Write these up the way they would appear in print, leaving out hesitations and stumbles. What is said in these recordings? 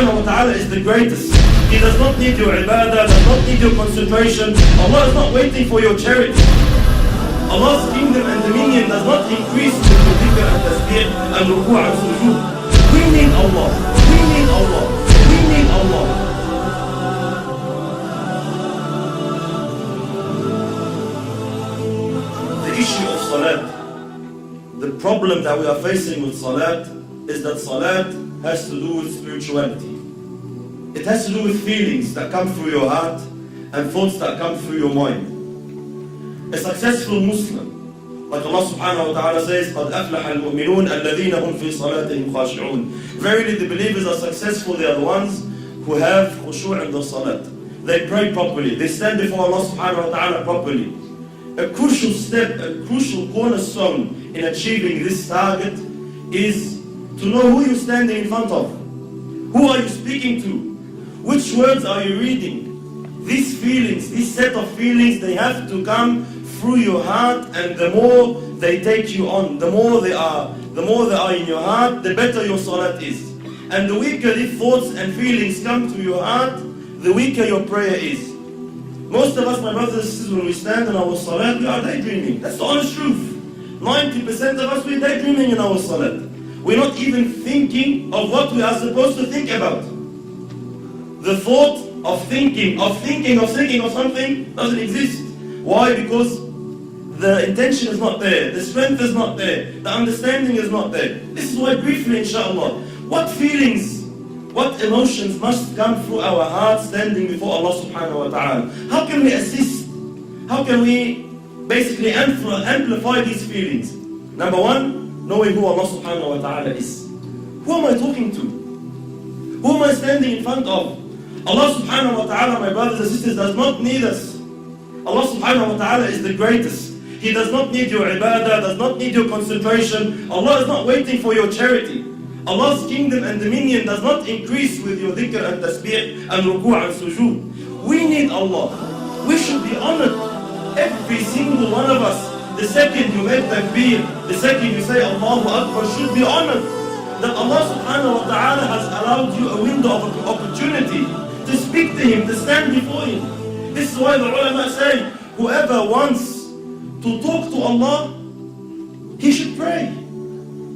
subhanahu wa ta'ala is the greatest. He does not need your ibadah, does not need your concentration. Allah is not waiting for your charity. Allah's kingdom and dominion does not increase with your dhikr and tasbih and ruku' and sujood. We need Allah. We need Allah. We need Allah. The issue of salat, the problem that we are facing with salat is that salat has to do with spirituality. It has to do with feelings that come through your heart and thoughts that come through your mind. A successful Muslim, like Allah subhanahu wa ta'ala says, قَدْ أَفْلَحَ الْمُؤْمِنُونَ الَّذِينَ هُمْ فِي صَلَاتِهِمْ خَاشِعُونَ. Verily the believers are successful, they are the ones who have khushu' in their salat. They pray properly, they stand before Allah subhanahu wa ta'ala properly. A crucial step, a crucial cornerstone in achieving this target is to know who you're standing in front of. Who are you speaking to? Which words are you reading? These feelings, this set of feelings, they have to come through your heart, and the more they take you on, the more they are in your heart, the better your salat is. And the weaker these thoughts and feelings come to your heart, the weaker your prayer is. Most of us, my brothers and sisters, when we stand in our salat, we are daydreaming. That's the honest truth. 90% of us, we're daydreaming in our salat. We're not even thinking of what we are supposed to think about. The thought of thinking of something doesn't exist. Why? Because the intention is not there, the strength is not there, the understanding is not there. This is why briefly, inshallah, what feelings, what emotions must come through our hearts standing before Allah subhanahu wa ta'ala? How can we assist? How can we basically amplify these feelings? Number one, knowing who Allah subhanahu wa ta'ala is. Who am I talking to? Who am I standing in front of? Allah subhanahu wa ta'ala, my brothers and sisters, does not need us. Allah subhanahu wa ta'ala is the greatest. He does not need your ibadah, does not need your concentration. Allah is not waiting for your charity. Allah's kingdom and dominion does not increase with your dhikr and tasbih and ruku' and sujood. We need Allah. We should be honored. Every single one of us, the second you make takbir, the second you say Allahu Akbar, should be honored. That Allah subhanahu wa ta'ala has allowed you a window of opportunity to speak to Him, to stand before Him. This is why the ulama say, whoever wants to talk to Allah, he should pray.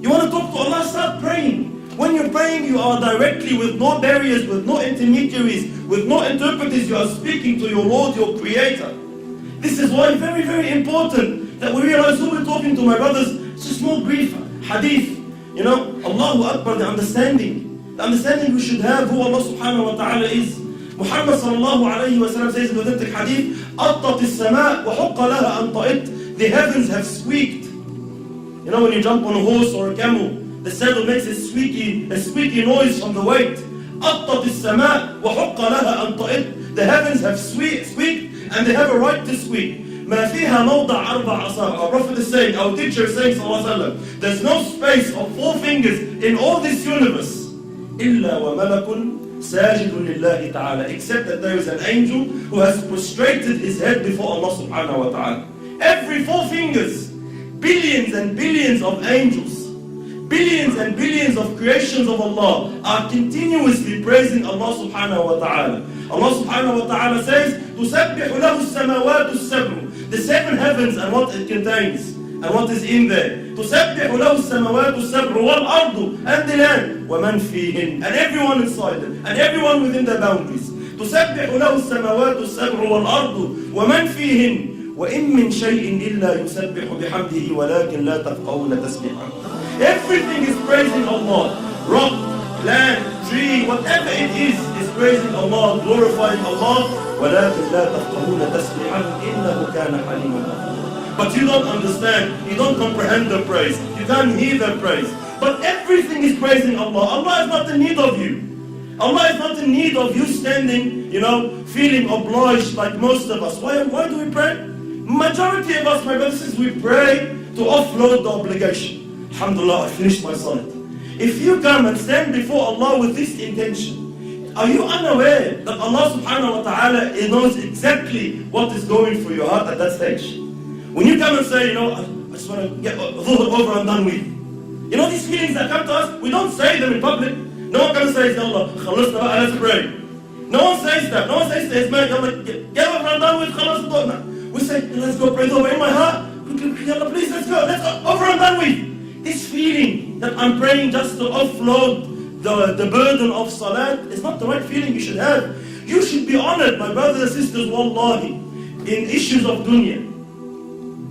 You want to talk to Allah, start praying. When you're praying, you are directly, with no barriers, with no intermediaries, with no interpreters, you are speaking to your Lord, your Creator. This is why very, very important that we realize who we're talking to, my brothers. It's a small brief hadith. You know, Allahu Akbar, the understanding we should have who Allah subhanahu wa ta'ala is. Muhammad sallallahu alayhi wa sallam says in the authentic hadith, أَطَّتِ السَّمَاء وَحُقَّ لَهَا أَنْ طَئِتْ. The heavens have squeaked. You know, when you jump on a horse or a camel, the saddle makes a squeaky noise from the weight. أَطَّتِ السَّمَاء وَحُقَّ لَهَا أَنْ طَئِتْ. The heavens have squeaked and they have a right to squeak. مَا فِيهَا مَوْضَعَ أَرْبَعَ أَصَابِعَ. Our Prophet is saying, our teacher is saying, sallallahu alayhi wa sallam, there's no space of 4 fingers in all this universe. إِلَّا وَمَلَكٌ سَاجِدٌ لِلَّهِ تَعَالَى. Except that there is an angel who has prostrated his head before Allah subhanahu wa ta'ala. Every 4 fingers, billions and billions of angels, billions and billions of creations of Allah are continuously praising Allah subhanahu wa ta'ala. Allah subhanahu wa ta'ala says, تُسَبِّحُ لَهُ السَّمَوَاتُ السَّبْعُ. The 7 heavens and what it contains and what is in there. تُسَبِّحُ لَهُ السَّمَوَاتُ السَّبْعُ وَالْأَرْضُ, and the land, وَمَنْ فِيهِنْ, and everyone inside it, and everyone within the boundaries. تُسَبِّحُ لَهُ السَّمَوَاتُ السَّبْعُ وَالْأَرْضُ وَمَنْ فِيهِنْ وَإِن مِّن شَيْءٍ إِلَّا يُسَبِّحُ بِحَمْدِهِ وَلَكِنْ لَا تَفْقَهُونَ تَسْبِيحَهُ. Everything is praising Allah. Rock, land, tree, whatever it is praising Allah, glorifying Allah. وَلَكِنْ لَا تَفْقَهُونَ تَسْبِيحَهُ إِنَّهُ كَانَ حَلِيمًا غَفُورًا. But you don't understand, you don't comprehend the praise, you can't hear the praise. But everything is praising Allah. Allah is not in need of you. Allah is not in need of you standing, feeling obliged like most of us. Why do we pray? Majority of us, my brothers, we pray to offload the obligation. Alhamdulillah, I finished my salat. If you come and stand before Allah with this intention, are you unaware that Allah subhanahu wa ta'ala knows exactly what is going through your heart at that stage? When you come and say, I just want to get dhuhr over and done with. These feelings that come to us, we don't say them in public. No one can say, Allah, خلصنا بقى, let's pray. No one says that. No one says to his man, Allah, get over and done with, خلصنا. We say, let's go pray over in my heart. Allah, please, let's go. Let's go, over and done with. This feeling that I'm praying just to offload the burden of salat is not the right feeling you should have. You should be honored, my brothers and sisters, wallahi, in issues of dunya.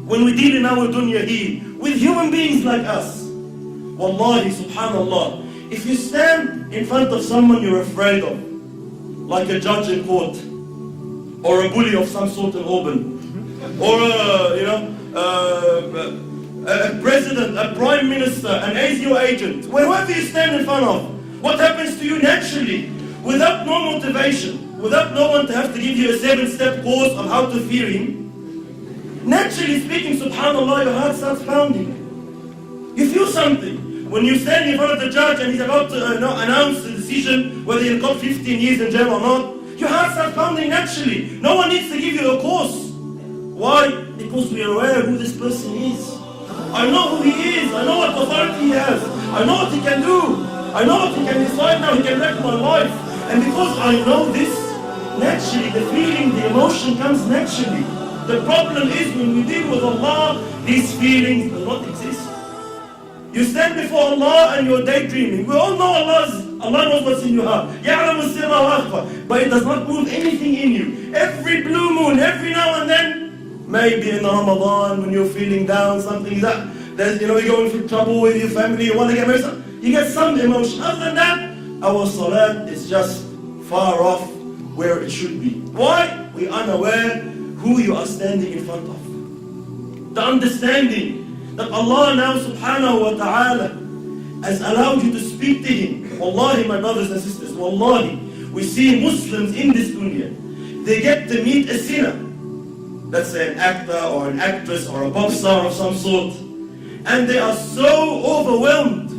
When we deal in our dunya here, with human beings like us, wallahi, subhanallah, if you stand in front of someone you're afraid of, like a judge in court, or a bully of some sort in Auburn, or a president, a prime minister, an ASIO agent, wherever you stand in front of, what happens to you naturally, without no motivation, without no one to have to give you a 7-step course on how to fear him? Naturally speaking, subhanallah, your heart starts pounding. You feel something. When you stand in front of the judge and he's about to announce the decision whether you'll got 15 years in jail or not, your heart starts pounding naturally. No one needs to give you a course. Why? Because we are aware who this person is. I know who he is. I know what authority he has. I know what he can do. I know what he can decide now. He can wreck my life. And because I know this, naturally the feeling, the emotion comes naturally. The problem is when we deal with Allah, these feelings do not exist. You stand before Allah and you're daydreaming. We all know Allah knows what's in your heart. But it does not move anything in you. Every blue moon, every now and then, maybe in Ramadan when you're feeling down, something is that, you're going through trouble with your family, you want to get married, you get some emotion. Other than that, our salat is just far off where it should be. Why? We are unaware who you are standing in front of. The understanding that Allah now subhanahu wa ta'ala has allowed you to speak to Him. Wallahi, my brothers and sisters, wallahi, we see Muslims in this dunya, they get to meet a sinner, let's say an actor or an actress or a pop star of some sort, and they are so overwhelmed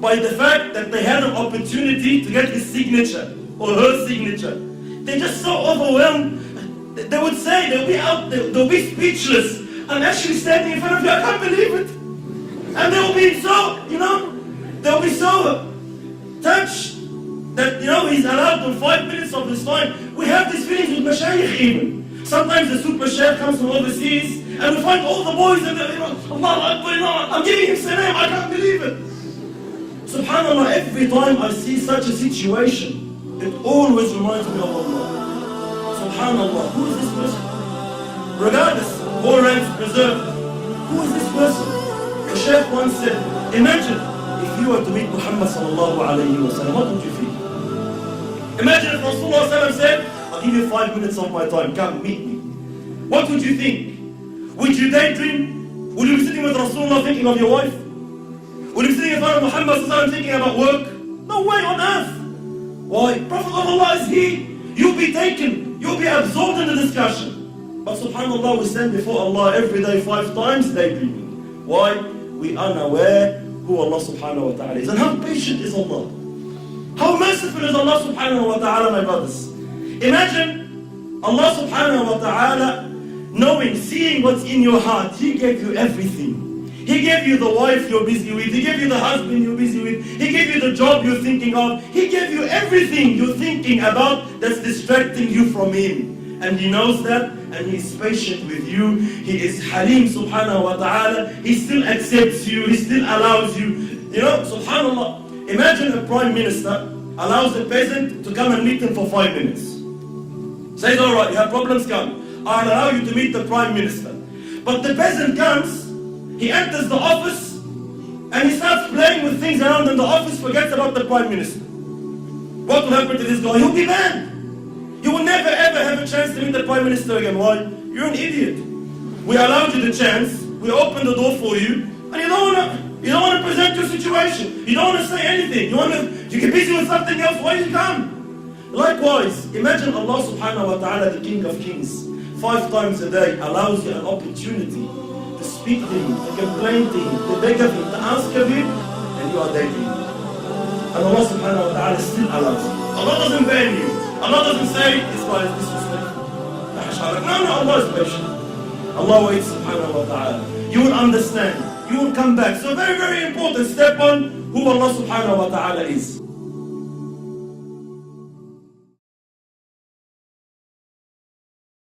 by the fact that they had an opportunity to get his signature or her signature. They're just so overwhelmed. They would say, they'll be speechless. I'm actually standing in front of you, I can't believe it. And they'll be so, they'll be so touched that, he's allowed on 5 minutes of his time. We have these feelings with mashayikh even. Sometimes the super sheikh comes from overseas and we find all the boys and they're, Allah Akbar, I'm giving him salam, I can't believe it. Subhanallah, every time I see such a situation, it always reminds me of Allah. Subhanallah, who is this person? Regardless, all ranks preserved. Who is this person? The Shaykh once said, imagine if you were to meet Muhammad sallallahu alayhi wa sallam, what would you feel? Imagine if Rasulullah said, I'll give you 5 minutes of my time, come meet me. What would you think? Would you daydream? Would you be sitting with Rasulullah thinking of your wife? Would you be sitting in front of Muhammad sallallahu alayhi wa sallam thinking about work? No way on earth. Why? Prophet of Allah is he. You'll be taken. You'll be absorbed in the discussion. But subhanallah, we stand before Allah every day 5 times daydreaming. Why? We are unaware who Allah subhanahu wa ta'ala is. And how patient is Allah? How merciful is Allah subhanahu wa ta'ala, my brothers? Imagine Allah subhanahu wa ta'ala knowing, seeing what's in your heart. He gave you everything. He gave you the wife you're busy with. He gave you the husband you're busy with. He gave you the job you're thinking of. He gave you everything you're thinking about that's distracting you from Him. And He knows that, and He is patient with you. He is Halim subhanahu wa ta'ala. He still accepts you. He still allows you. Subhanallah. Imagine a prime minister allows a peasant to come and meet him for 5 minutes. Says, all right, you have problems, come. I'll allow you to meet the prime minister. But the peasant comes, he enters the office, and he starts playing with things around in the office, forgets about the prime minister. What will happen to this guy? He'll be banned. You will never ever have a chance to meet the Prime Minister again. Why? You're an idiot. We allowed you the chance, we opened the door for you, and you don't want to present your situation. You don't want to say anything. You get busy with something else. Why you come? Likewise, imagine Allah subhanahu wa ta'ala, the King of Kings, 5 times a day allows you an opportunity to speak to Him, to complain to Him, to beg of Him, to ask of Him, and you are daydreaming. And Allah subhanahu wa ta'ala still allows you. Allah doesn't ban you. Allah doesn't say, this guy is disrespectful. No, Allah is patient. Allah waits subhanahu wa ta'ala. You will understand. You will come back. So very, very important. Step 1, who Allah subhanahu wa ta'ala is.